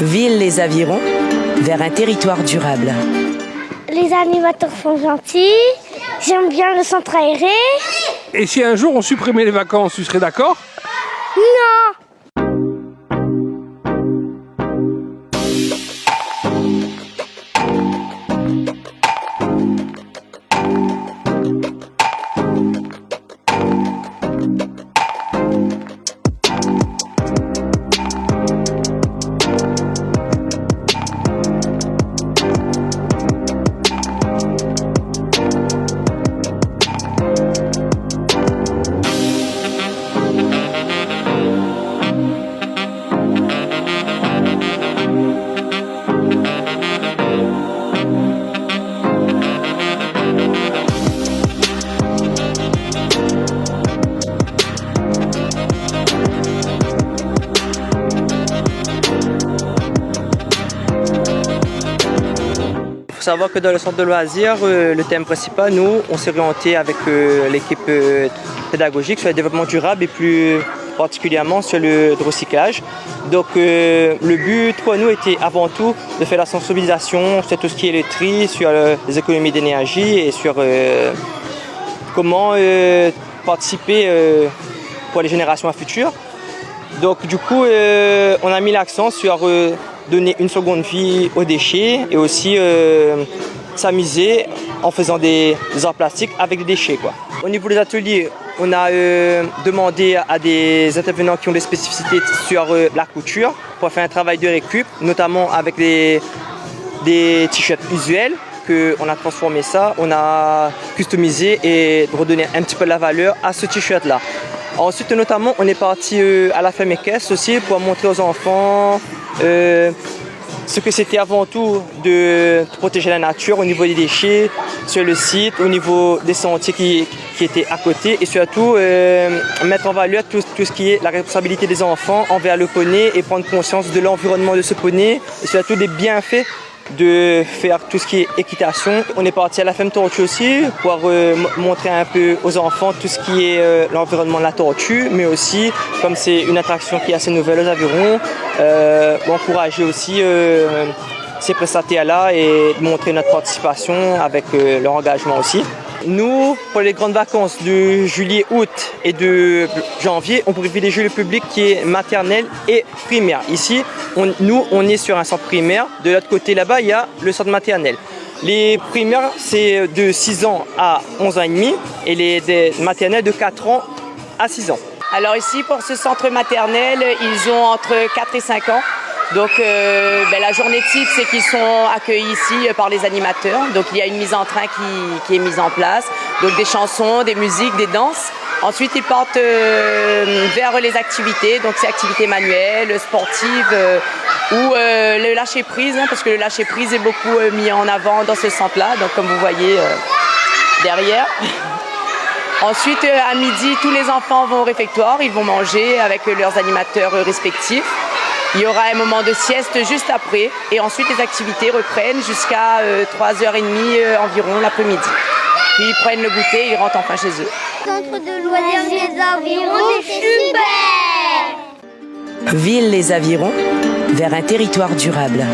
Ville les Avirons, vers un territoire durable. Les animateurs sont gentils, j'aime bien le centre aéré. Et si un jour on supprimait les vacances, tu serais d'accord? Non! Il faut savoir que dans le centre de loisirs, le thème principal, nous, on s'est orienté avec l'équipe pédagogique sur le développement durable et plus particulièrement sur le recyclage. Donc le but pour nous était avant tout de faire la sensibilisation sur tout ce qui est le tri, sur les économies d'énergie et sur comment participer pour les générations futures. Donc du coup, on a mis l'accent sur donner une seconde vie aux déchets et aussi s'amuser en faisant des arts plastiques avec des déchets, quoi. Au niveau des ateliers, on a demandé à des intervenants qui ont des spécificités sur la couture pour faire un travail de récup, notamment avec des t-shirts usuels qu'on a transformé ça, on a customisé et redonné un petit peu de la valeur à ce t-shirt-là. Ensuite, notamment, on est parti à la ferme équestre aussi pour montrer aux enfants ce que c'était avant tout de protéger la nature au niveau des déchets sur le site, au niveau des sentiers qui étaient à côté et surtout mettre en valeur tout ce qui est la responsabilité des enfants envers le poney et prendre conscience de l'environnement de ce poney et surtout des bienfaits de faire tout ce qui est équitation. On est parti à la ferme tortue aussi pour montrer un peu aux enfants tout ce qui est l'environnement de la tortue, mais aussi, comme c'est une attraction qui est assez nouvelle aux Avirons, encourager aussi ces prestataires-là et montrer notre participation avec leur engagement aussi. Nous, pour les grandes vacances de juillet, août et de janvier, on privilégie le public qui est maternel et primaire. Ici, on est sur un centre primaire. De l'autre côté, là-bas, il y a le centre maternel. Les primaires, c'est de 6 ans à 11 ans et demi et les maternelles de 4 ans à 6 ans. Alors ici, pour ce centre maternel, ils ont entre 4 et 5 ans. Donc la journée type, c'est qu'ils sont accueillis ici par les animateurs. Donc il y a une mise en train qui est mise en place. Donc des chansons, des musiques, des danses. Ensuite, ils partent vers les activités. Donc c'est activités manuelles, sportives ou le lâcher-prise, parce que le lâcher-prise est beaucoup mis en avant dans ce centre-là. Donc comme vous voyez derrière. Ensuite, à midi, tous les enfants vont au réfectoire. Ils vont manger avec leurs animateurs respectifs. Il y aura un moment de sieste juste après et ensuite les activités reprennent jusqu'à 3h30 environ l'après-midi. Puis ils prennent le goûter et ils rentrent enfin chez eux. Centre de loisirs des Avirons, c'est super! Ville les Avirons, vers un territoire durable.